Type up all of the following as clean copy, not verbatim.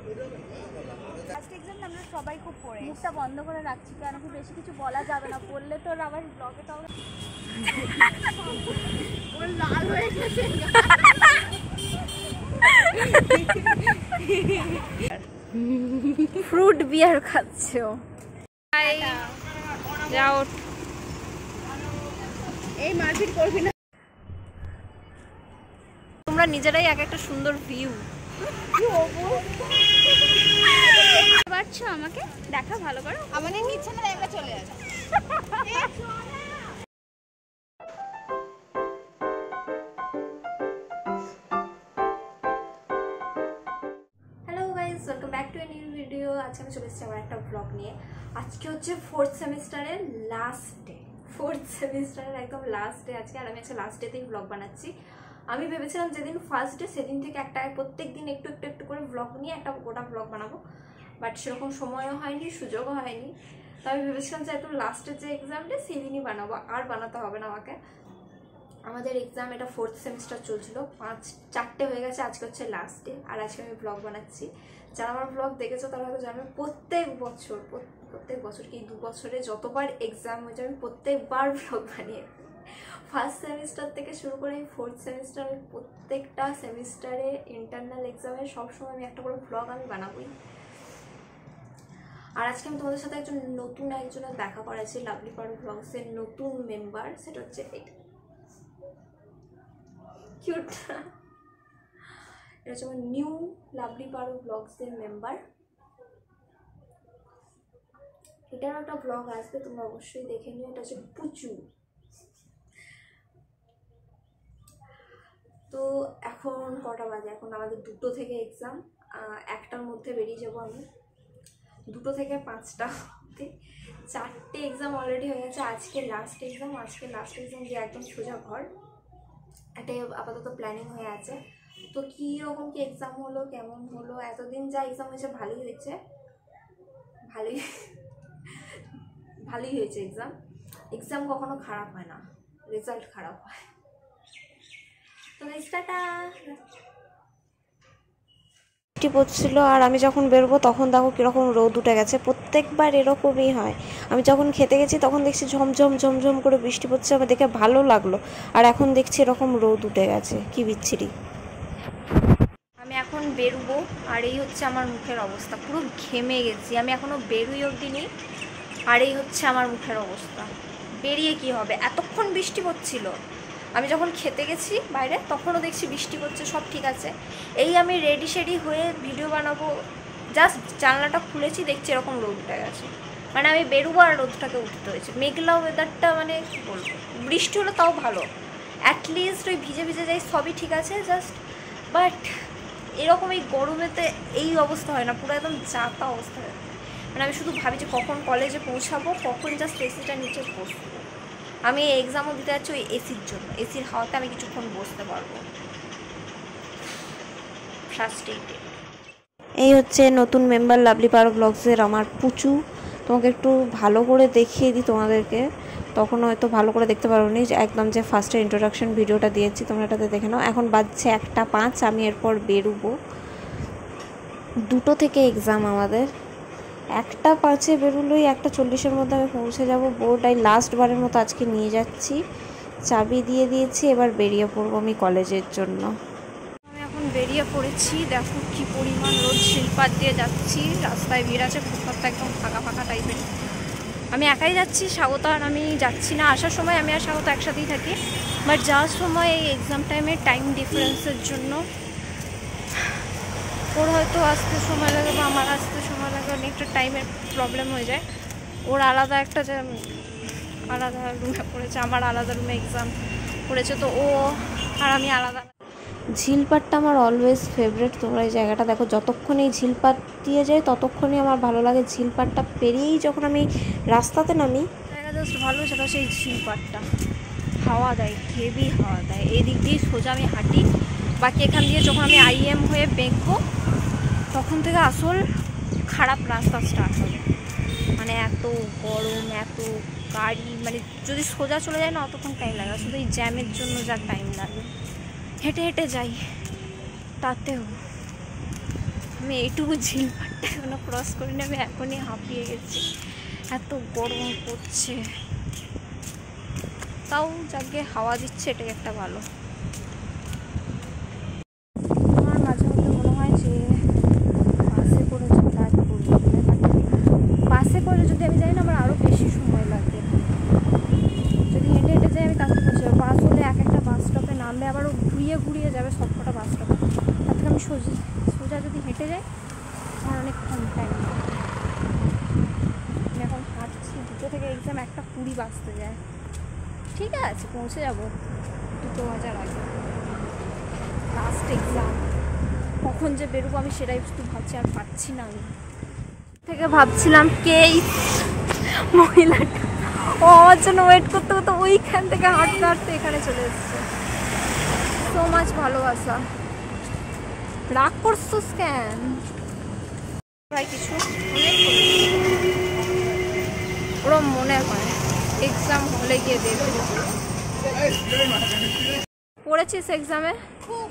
First exam আমরা সবাই খুব পড়ে, মুখটা বন্ধ করে রাখছি কেন কি বেশি কিছু বলা যাবে না, বললে তো আবার ব্লগে তো ওর লাল হয়ে গেছে। ফ্রুট বিয়ার খাচ্ছে ও। যাও, এই মারপিট করবি না। তোমরা নিজেরাই এক একটা সুন্দর ভিউ পাচ্ছো, আমাকে দেখা ভালো করো। আমাদের নিচ্ছে না, দেখা চলে আসে। Hello guys, welcome back to a new video. আজকে আমি চলে এসেছি আমার একটা ব্লগ নিয়ে। আজকে হচ্ছে ফোর্থ সেমিস্টারের লাস্ট ডে, ফোর্থ সেমিস্টারের একদম লাস্ট ডে আজকে। আর আমি আজকে লাস্ট ডেতেই ব্লগ বানাচ্ছি। আমি ভেবেছিলাম যেদিন ফার্স্ট ডে সেদিন থেকে একটা প্রত্যেক দিন একটু একটু একটু করে ব্লগ নিয়ে একটা গোটা ব্লগ বানাবো, বাট সেরকম সময়ও হয়নি, সুযোগও হয়নি। তো আমি ভেবেছিলাম যে একদম লাস্টের যে এক্সামটা সেদিনই বানাবো, আর বানাতে হবে না আমাকে। আমাদের এক্সাম এটা ফোর্থ সেমিস্টার চলছিল, 4টে হয়ে গেছে, আজকে হচ্ছে লাস্ট ডে। আর আজকে আমি ব্লগ বানাচ্ছি। যারা আমার ব্লগ দেখেছো তারা হয়তো জানবে প্রত্যেক বছর কি 2 বছরে যতবার এক্সাম হয়েছে আমি প্রত্যেকবার ব্লগ বানিয়ে ফার্স্ট সেমিস্টার থেকে শুরু করে ফোর্থ সেমিস্টার, আমি প্রত্যেকটা সেমিস্টারে ইন্টারনাল এক্সামে সবসময় আমি একটা করে ব্লগ আমি বানাবোই। আর আজকে আমি তোমাদের সাথে একজনের দেখা করাচ্ছি, লাভলি পারো ব্লগসের নতুন মেম্বার। সেটা হচ্ছে এটা কিউট, এটা হচ্ছে আমার নিউ লাভলি পারো ব্লগসের মেম্বার। এটার একটা ব্লগ আসবে, তোমরা অবশ্যই দেখে নিও। এটা হচ্ছে পুচু। তো এখন কটা বাজে? এখন আমাদের 2টো থেকে এক্সাম, 1টার মধ্যে বেরিয়ে যাবো আমি। 2টো থেকে 5টা, 4টে এক্সাম অলরেডি হয়ে গেছে। আজকে লাস্ট এক্সাম দিয়ে একদম সোজা ঘর। এটাই আপাতত প্ল্যানিং হয়ে আছে। তো কীরকম কি এক্সাম হলো, কেমন হলো, এতদিন যা এক্সাম হয়েছে ভালোই হয়েছে, ভালোই হয়েছে এক্সাম কখনো খারাপ হয় না, রেজাল্ট খারাপ হয়। তো বৃষ্টি পড়ছিল, আর আমি যখন বেরোবো তখন দেখো কীরকম রোদ উঠে গেছে। প্রত্যেকবার এরকমই হয়। আমি যখন খেতে গেছি তখন দেখছি ঝমঝম করে বৃষ্টি পড়ছে, আমার দেখে ভালো লাগলো। আর এখন দেখছি এরকম রোদ উঠে গেছে, কি বিচ্ছিরি। আমি এখন বেরোবো, আর এই হচ্ছে আমার মুখের অবস্থা, পুরো ঘেমে গেছি। আমি এখনও বেরোই অবধি নি, আর এই হচ্ছে আমার মুখের অবস্থা। বেরিয়ে কি হবে, এতক্ষণ বৃষ্টি পড়ছিল। আমি যখন খেতে গেছি বাইরে তখনও দেখছি বৃষ্টি পড়ছে, সব ঠিক আছে। এই আমি রেডি শেডি হয়ে ভিডিও বানাবো, জাস্ট জানলাটা খুলেছি, দেখছি এরকম রোদ উঠে গেছে। মানে আমি বেরোবো আর রোদটাকে উঠতে হয়েছে। মেঘলা ওয়েদারটা, মানে কী বলবো, বৃষ্টি হলো তাও ভালো, অ্যাটলিস্ট ওই ভিজে ভিজে যাই, সবই ঠিক আছে জাস্ট। বাট এরকম এই গরমেতে এই অবস্থা হয় না, পুরো একদম চাপা অবস্থা হয়। মানে আমি শুধু ভাবি যে কখন কলেজে পৌঁছাবো, কখন জাস্ট এসিটা নিচে বসবো। আমি এক্সামও দিতে যাচ্ছি ওই এসির জন্য, এসির হাওয়াতে আমি কিছুক্ষণ বসতে পারবো। এই হচ্ছে নতুন মেম্বার লাভলি পারো ব্লগসের আমার পুচু। তোমাকে একটু ভালো করে দেখিয়ে দিই তোমাদেরকে, তখন হয়তো ভালো করে দেখতে পারো নি। একদম যে ফার্স্টের ইন্ট্রোডাকশন ভিডিওটা দিয়েছি তোমরা এটাতে দেখে নাও। এখন বাজছে 1টা 5, আমি এরপর বেরোবো। 2টো থেকে এক্সাম আমাদের, 1টা 5-এ বেরোলেই 1টা 40-এর মধ্যে আমি পৌঁছে যাব। বোর্ডটাই লাস্টবারের মতো আজকে নিয়ে যাচ্ছি, চাবি দিয়ে দিয়েছি। এবার বেরিয়ে পড়বো আমি কলেজের জন্য। আমি এখন বেরিয়ে পড়েছি, দেখো কি পরিমাণ রোদ, শিলপাত দিয়ে যাচ্ছি, রাস্তায় ভিড় আছে, ফুটপাতটা একদম ফাঁকা টাইপের। আমি একাই যাচ্ছি, স্বাগত আর আমি যাচ্ছি না। আসার সময় আমি আর স্বাগত একসাথেই থাকি, বাট যাওয়ার সময় এই এক্সাম টাইম ডিফারেন্সের জন্য ওর হয়তো আসতে সময় লাগে বা আমার আসতে সময় লাগে, অনেকটা টাইমের প্রবলেম হয়ে যায়। ওর আলাদা একটা যে আলাদা রুমে পড়েছে, আমার আলাদা রুমে এক্সাম পড়েছে, তো ও আর আমি আলাদা। ঝিলপাটটা আমার অলওয়েজ ফেভারিট। তোমরা এই জায়গাটা দেখো, যতক্ষণ এই ঝিলপাট দিয়ে যায় ততক্ষণই আমার ভালো লাগে। ঝিলপাটটা পেরিয়েই যখন আমি রাস্তাতে নামি, জায়গা জাস্ট ভালো, সেটা সেই ঝিলপাটটা হাওয়া দেয়, হেভি হাওয়া দেয়। এই দিক দিয়ে সোজা আমি হাঁটি, বাকি এখান দিয়ে যখন আমি IM হয়ে বেঁকবো তখন থেকে আসল খারাপ রাস্তা স্টার্ট হবে। মানে এত গরম, এত গাড়ি, মানে যদি সোজা চলে যায় না অতক্ষণ টাইম লাগে, শুধু এই জ্যামের জন্য যা টাইম লাগে। হেঁটে হেঁটে যাই, তাতেও আমি এইটুকু ঝিলপাটটা এখনো ক্রস করিনি, আমি এখনই হাঁপিয়ে গেছি, এত গরম পড়ছে। তাও যাকে হাওয়া দিচ্ছে এটাই একটা ভালো। আমার মাঝে মধ্যে মনে হয় যে বাসে করে যাতায়াত করবো, বাসে করে যদি আমি যাই না আমার আরও বেশি সময় লাগে। যদি হেঁটে হেঁটে যাই আমি কাছে পৌঁছে যাবো। বাস হলে এক একটা বাস স্টপে নামবে, আবারও ঘুরিয়ে ঘুরিয়ে যাবে সবকটা বাস স্টপে। তার থেকে আমি সোজা যদি হেঁটে যাই আমার অনেক কম টাইম। আমি এখন হাঁটছি, 2টো থেকে এক্সাম 1:20 বাজতে যায়। ঠিক আছে, পৌঁছে যাবো 2 বাজার আগে। লাস্ট এক্সাম, কখন যে বেরোবো আমি সেটাই শুধু ভাবছি, আর পাচ্ছি না। আমি থেকে ভাবছিলাম কে মহিলাটা, ও আমার জন্য ওয়েট করতে করতে ওইখান থেকে হাঁটতে হাঁটতে এখানে চলে এসছে। সো মাচ ভালোবাসা। রাগ করছিস কেন ভাই? কিছু ওরম মনে হয় এক্সাম হলে গিয়ে দেখবো। পড়েছিস এক্সামে? খুব।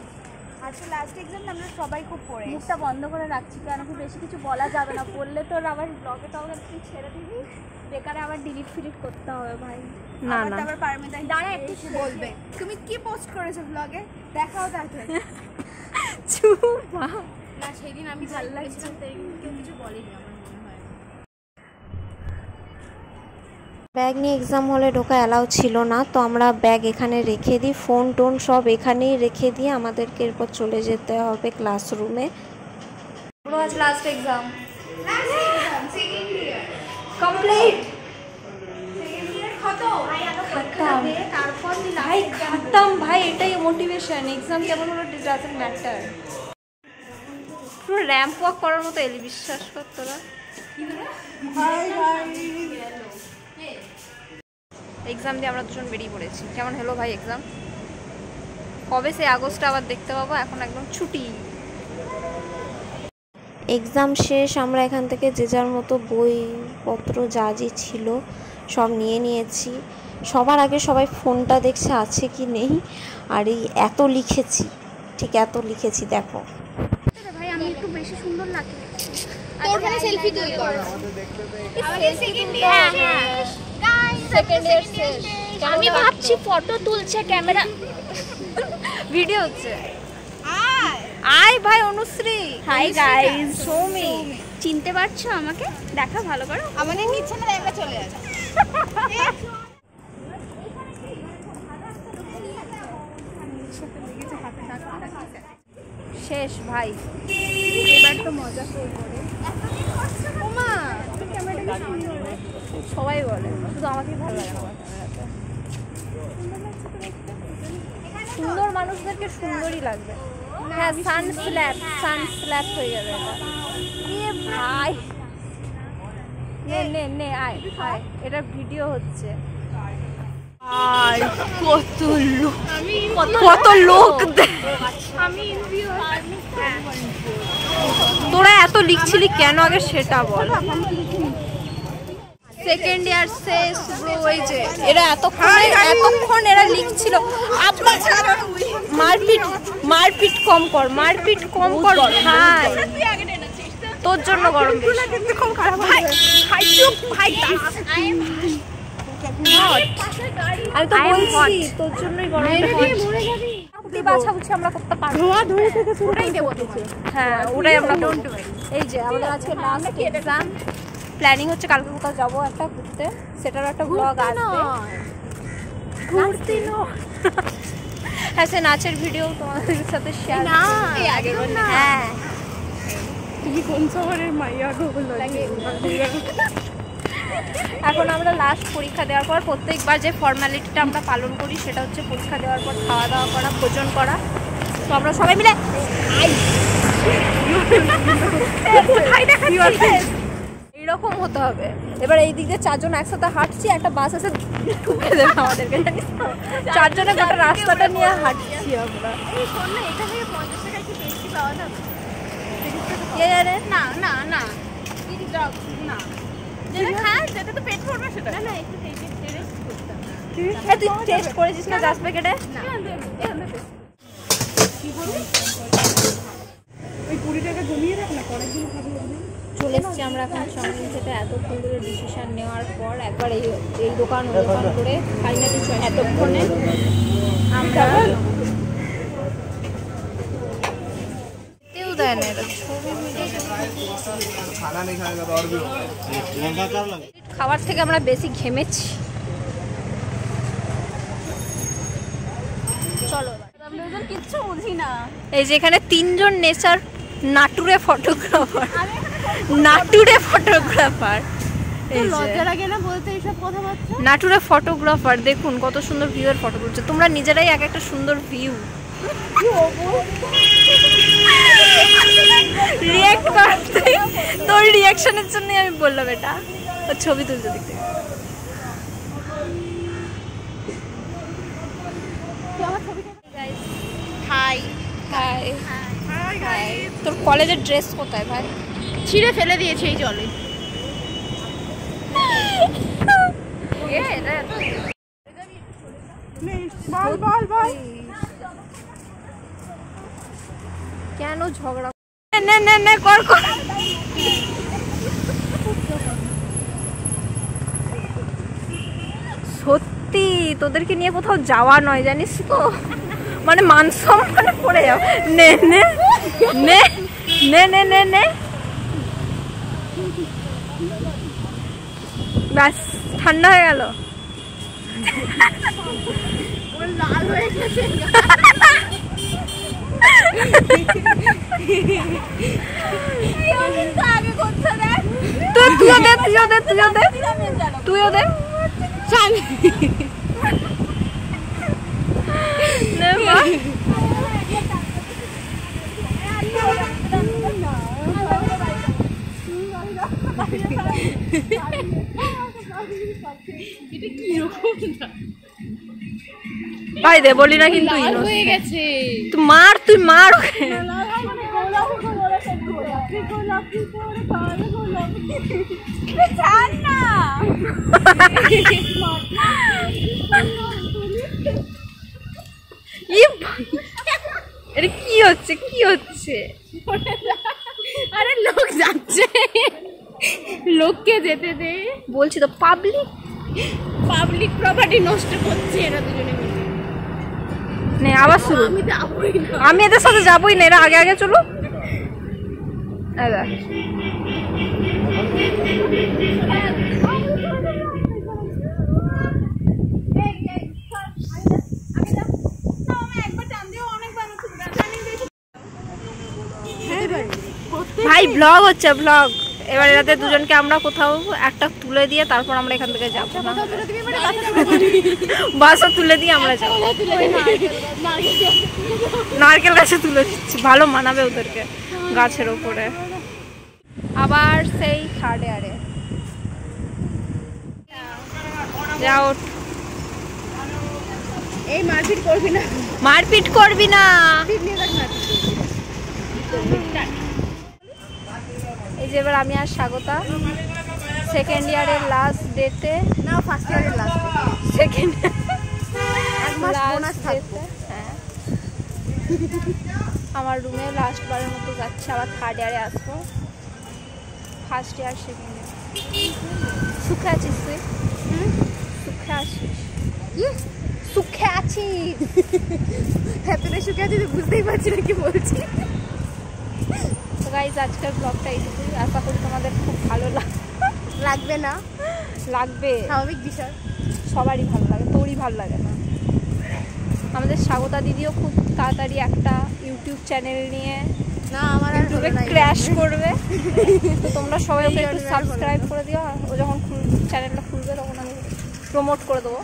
আজকে লাস্ট এক্সাম, আমরা সবাই খুব পড়ে। মুখটা বন্ধ করে রাখছি কেন কি বেশি কিছু বলা যাবে না, বললে তোর আবার ব্লগে টগে তুই ছেড়ে দিবি, বেকারে আবার ডিলিট ফিলিট করতে হবে ভাই। না না, আবার পারমিতা দাঁড়া একটু বলবে তুমি কি পোস্ট করেছো ব্লগে, দেখাও তাড়াতাড়ি। চুপ না সেদিন আমি ভালো লাগছিলাম তাই কেউ কিছু বলেনি আমার মনে হয়। ব্যাগ নিয়ে এক্সাম হলে ঢোকা অ্যালাউ ছিল না, তো আমরা ব্যাগ এখানে রেখে দিই, ফোন টোন সব এখানেই রেখে দিয়ে আমাদেরকে এরপর চলে যেতে হবে ক্লাসরুমে। পুরো আজ লাস্ট এক্সাম কমপ্লিট, ভাই খাতাম ভাই, এটাই মোটিভেশন। এক্সাম কেমন হলো ডাজন্ট ম্যাটার। পুরো র্যাম্প ওয়াক করার মতো এলি, বিশ্বাস কর তোরা। এক্সাম দিয়ে আমরা দুজন বেরিয়ে পড়েছি। কেমন হলো ভাই এক্সাম? কবে সে আগস্টে আবার দেখতে পাবো, এখন একদম ছুটি। এক্সাম শেষ, আমরা এখান থেকে যে যার মতো বইপত্র যা যে ছিল সব নিয়ে নিয়েছি। সবার আগে সবাই ফোনটা দেখছে আছে কি নেই, আর এই এত লিখেছি, ঠিক এত লিখেছি দেখো। ভাই আমি একটু বেশি সুন্দর লাগে তোর ওখানে সেলফি তুই কর। আমাদের সেকেন্ড ইয়ার শেষ গাইস, সেকেন্ড ইয়ার শেষ। আমি ভাবছি ফটো তুলছে ক্যামেরা, ভিডিও হচ্ছে। আয় ভাই অনুশ্রী। হাই গাইস, সৌমি চিনতে পারছো আমাকে? দেখা ভালো করো, আমাদের নিচ্ছে না, আমরা চলে যাচ্ছি। শেষ ভাই, এবার তো মজা করবো রে। ওমা তুই ক্যামেরাটা কি সুন্দর, সবাই বলে, শুধু আমাকেই ভালো লাগে না আমার ক্যামেরাতে। সুন্দর মানুষদেরকে সুন্দরই লাগবে। হ্যাঁ, সান স্ল্যাপ হয়ে যাবে এটা। এ ভাই নে নে নে, আয় আয়, এটা ভিডিও হচ্ছে। আর কত লোক আমি তোরা এত লিখছিলি কেন আগে সেটা বল। সেকেন্ড ইয়ার শেষ ব্রো, এই যে এরা এতক্ষণ এরা লিখছিল। মারপিট কম কর ভাই, তোর জন্য গরম বেশি। আমি তো বলছি তোর জন্যই গরম বেশি। বাছাবুছি আমরা করতে পারবো, ওটাই দেবো তোমাকে। হ্যাঁ ওটাই আমরা করব। এই যে আমাদের আজকে লাস্ট এক্সাম, প্ল্যানিং হচ্ছে কালকে কোথাও যাবো একটা ঘুরতে, সেটার একটা ব্লগ আসবে। ঘুরতে হ্যাঁ, সে নাচের ভিডিও তোমাদের সাথে শেয়ার না আগে না। হ্যাঁ, তুমি কোন শহরের মাইয়া গো বলো। এখন আমরা লাস্ট পরীক্ষা দেওয়ার পর প্রত্যেকবার যে ফর্মালিটিটা আমরা পালন করি সেটা হচ্ছে পরীক্ষা দেওয়ার পর খাওয়া দাওয়া করা, ভোজন করা। তো আমরা সবাই মিলে এইরকম হতে হবে। এবার এই দিকে 4 জন একসাথে হাঁটছি, একটা বাস এসে ঢুকে দেবে আমাদেরকে, জানিস তো? 4 জনে গোটা রাস্তাটা নিয়ে হাঁটছি আমরা। এই শোন না, এটা থেকে 50 টাকা কি টেস্টি পাওয়া যাবে? কে জানে? না না না না, যেটা খাস যেটা তো পেট ভরবে সেটা না। না একটু টেস্ট করতে হবে। তুই টেস্ট করেছিস না জাস্ট প্যাকেটে? না চলে এসেছি আমরা এখন সঙ্গে, যেটা এতক্ষণ ধরে ডিসিশন নেওয়ার পর একবার এই দোকান ওই দোকান করে ফাইনালি এতক্ষণে আমরা দেয় না এটা খাবার থেকে আমরা বেশি ঘেমেছি। চলো কিচ্ছু বুঝি না। এই যে এখানে 3 জন নেচার নাটুরে ফটোগ্রাফার, নাটুরে ফটোগ্রাফার, লজ্জা লাগে না বলতে এইসব কথাবার্তা? নাটুরে ফটোগ্রাফার দেখুন কত সুন্দর ভিউয়ের ফটো তুলছে। তোমরা নিজেরাই এক একটা সুন্দর ভিউ রিঅ্যাক্ট করতে, তোর রিঅ্যাকশনের জন্যই আমি বললাম এটা। তোর ছবি তুলতে দেখতে হাই হাই হাই। তোর কলেজের ড্রেস কোথায় ভাই? ছিঁড়ে ফেলে দিয়েছে এই জলে। কেন ঝগড়া নে কর কর। সত্যি তোদেরকে নিয়ে কোথাও যাওয়া নয় জানিস তো, মানে মান সম্মানে পড়ে যাও। নে নে নে নে নে নে নে ব্যাস ঠান্ডা হয়ে গেল। লাল হয়ে গেছে। তুইও দে ভাই দে বলি না কিন্তু হয়ে গেছে। তুই মার ওকে। এটা কি হচ্ছে কি হচ্ছে? আরে লোক যাচ্ছে, লোককে যেতে দে বলছি তো। পাবলিক প্রপার্টি নষ্ট করছে এরা দুজনে মিলে। নে আবার শুরু। আমি এদের সাথে যাবোই না, এরা আগে আগে চলো। ভাই ব্লগ হচ্ছে ব্লগ। এবার এরাতে দুজনকে আমরা কোথাও একটা তুলে দিয়ে তারপর আমরা এখান থেকে যাবো না, বাসা তুলে দিয়ে আমরা যাবো। নারকেল গাছে তুলে দিচ্ছি, ভালো মানাবে ওদেরকে গাছের ওপরে। আবার সেই থার্ড ইয়ারে যাও। এই মারপিট করবি না, মারপিট করবি না। এই যে এবার আমি আর স্বাগতা সেকেন্ড ইয়ারের লাস্ট ডেতে, না ফার্স্ট ইয়ারের লাস্ট, সেকেন্ড এক মাস বোনাস থাকবে। হ্যাঁ আমার রুমে লাস্ট বারের মতো যাচ্ছে, আবার থার্ড ইয়ারে আসবো। First year second year. সুখে আছিস তুই? সুখে আছিস? সুখে আছিস? হ্যাপিনে সুখে আছিস বুঝতেই পারছি না কি বলছি। তো গাইজ আজকের ব্লগটা এইটুকুই। আশা করি তোমাদের খুব ভালো লাগবে না, লাগবে, স্বাভাবিক বিষয়। সবারই ভালো লাগে, তোরই ভালো লাগে না? আমাদের স্বাগতা দিদিও খুব তাড়াতাড়ি একটা ইউটিউব চ্যানেল নিয়ে না আমার ইউটিউবে ক্র্যাশ করবে। তো তোমরা সবাই ওকে একটু সাবস্ক্রাইব করে দিও। ও যখন চ্যানেলটা খুলবে তখন আমি প্রমোট করে দেবো।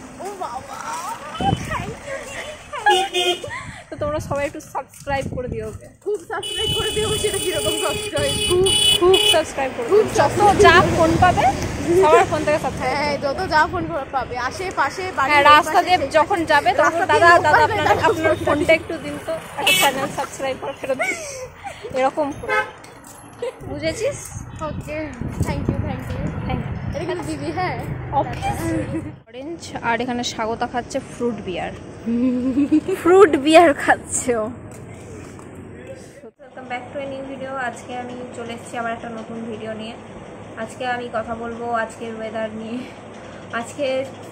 তো তোমরা সবাই একটু সাবস্ক্রাইব করে দিও ওকে। খুব সাবস্ক্রাইব করে দিও। সেটা কিরকম সাবস্ক্রাইব? খুব সাবস্ক্রাইব করে দিও। যত যা ফোন পাবে সবার ফোন থেকে সাবস্ক্রাইব। হ্যাঁ যত যা ফোন পাবে আশেপাশে বাড়ি, হ্যাঁ রাস্তা দিয়ে যখন যাবে তখন দাদা আপনার ফোনটা একটু দিন তো, একটা চ্যানেল সাবস্ক্রাইব করে ফেরত দিন, এরকম বুঝেছিস? Okay thank you thank you thank you. এটা কিন্তু দিবি? হ্যাঁ অরেঞ্জ। আর এখানে স্বাগতা খাচ্ছে ফ্রুট বিয়ার। ফ্রুট বিয়ার খাচ্ছে ও। Back to a new video. আজকে আমি চলে এসেছি আবার একটা নতুন ভিডিও নিয়ে। আজকে আমি কথা বলবো আজকের ওয়েদার নিয়ে। আজকে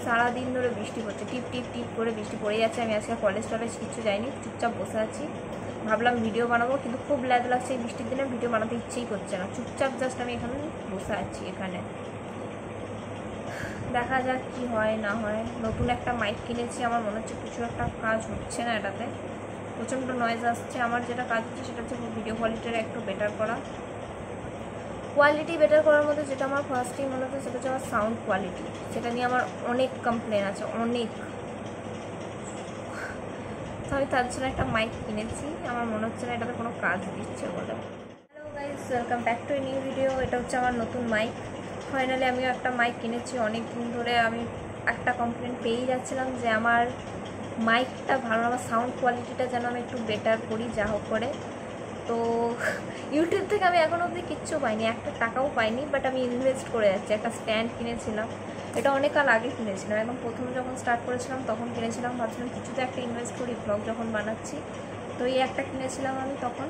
সারাদিন ধরে বৃষ্টি পড়ছে, টিপ টিপ টিপ করে বৃষ্টি পড়ে যাচ্ছে। আমি আজকে কলেজ কিছু যাইনি, চুপচাপ বসে আছি। ভাবলাম ভিডিও বানাবো, কিন্তু খুব ল্যাদ লাগছে এই বৃষ্টির দিনে, ভিডিও বানাতে ইচ্ছেই করছে না। চুপচাপ জাস্ট আমি এখানে বসে আছি। এখানে দেখা যাক কি হয় না হয়। নতুন একটা মাইক কিনেছি, আমার মনে হচ্ছে কিছু একটা কাজ হচ্ছে না এটাতে, প্রচণ্ড নয়েজ আসছে। আমার যেটা কাজ হচ্ছে সেটা হচ্ছে ভিডিও কোয়ালিটিটা একটু বেটার করা। কোয়ালিটি বেটার করার মধ্যে যেটা আমার ফার্স্টেই মনে হচ্ছে সেটা হচ্ছে আমার সাউন্ড কোয়ালিটি। সেটা নিয়ে আমার অনেক কমপ্লেন আছে, অনেক। তো আমি তার জন্য একটা মাইক কিনেছি, আমার মনে হচ্ছে না এটাতে কোনো কাজ দিচ্ছে বলে। Hello guys, welcome back to a new video. এটা হচ্ছে আমার নতুন মাইক। ফাইনালি আমিও একটা মাইক কিনেছি। অনেক দিন ধরে আমি একটা কমপ্লেন পেয়েই যাচ্ছিলাম যে আমার মাইকটা ভালো, আমার সাউন্ড কোয়ালিটিটা যেন আমি একটু বেটার করি যা হোক করে। তো ইউটিউব থেকে আমি এখনও অবধি কিচ্ছু পাইনি, একটা টাকাও পাইনি, বাট আমি ইনভেস্ট করে যাচ্ছি। একটা স্ট্যান্ড কিনেছিলাম, এটা অনেক কাল আগে কিনেছিলাম, একদম প্রথম যখন স্টার্ট করেছিলাম তখন কিনেছিলাম। ভাবছিলাম কিছুতে একটা ইনভেস্ট করি ব্লগ যখন বানাচ্ছি, তো এই একটা কিনেছিলাম আমি তখন।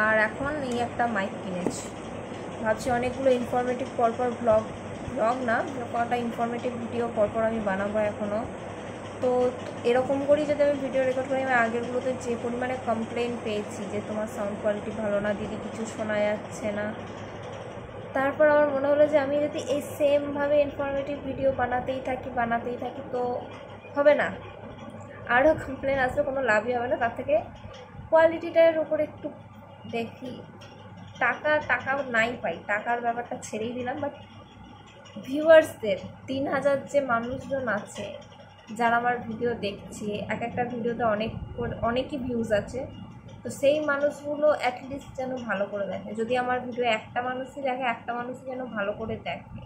আর এখন এই একটা মাইক কিনেছি। ভাবছি অনেকগুলো ইনফরমেটিভ পরপর ব্লগ না, কটা ইনফরমেটিভ ভিডিও পরপর আমি বানাবো এখনও। তো এরকম করেই যদি আমি ভিডিও রেকর্ড করি, আমি আগেরগুলোতে যে পরিমাণে কমপ্লেন পেয়েছি যে তোমার সাউন্ড কোয়ালিটি ভালো না দিদি, কিছু শোনা যাচ্ছে না, তারপর আমার মনে হলো যে আমি যদি এই সেমভাবে ইনফরমেটিভ ভিডিও বানাতেই থাকি তো হবে না, আরও কমপ্লেন আসবে, কোনো লাভই হবে না। তার থেকে কোয়ালিটিটার উপর একটু দেখি। টাকা নাই পাই, টাকার ব্যাপারটা ছেড়েই দিলাম, বাট ভিউয়ার্সদের 3000 যে মানুষজন আছে যারা আমার ভিডিও দেখছে, এক একটা ভিডিওতে অনেকই ভিউজ আছে, তো সেই মানুষগুলো অ্যাটলিস্ট যেন ভালো করে দেখে। যদি আমার ভিডিও একটা মানুষই দেখে, একটা মানুষই যেন ভালো করে দেখে,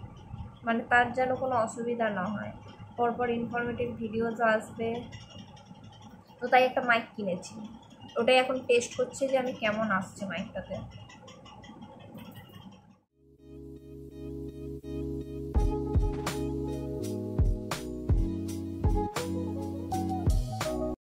মানে তার যেন কোনো অসুবিধা না হয়। পরপর ইনফরমেটিভ ভিডিওসও আসবে। তো তাই একটা মাইক কিনেছি, ওটাই এখন টেস্ট করছে যে আমি কেমন আসছে মাইকটাতে।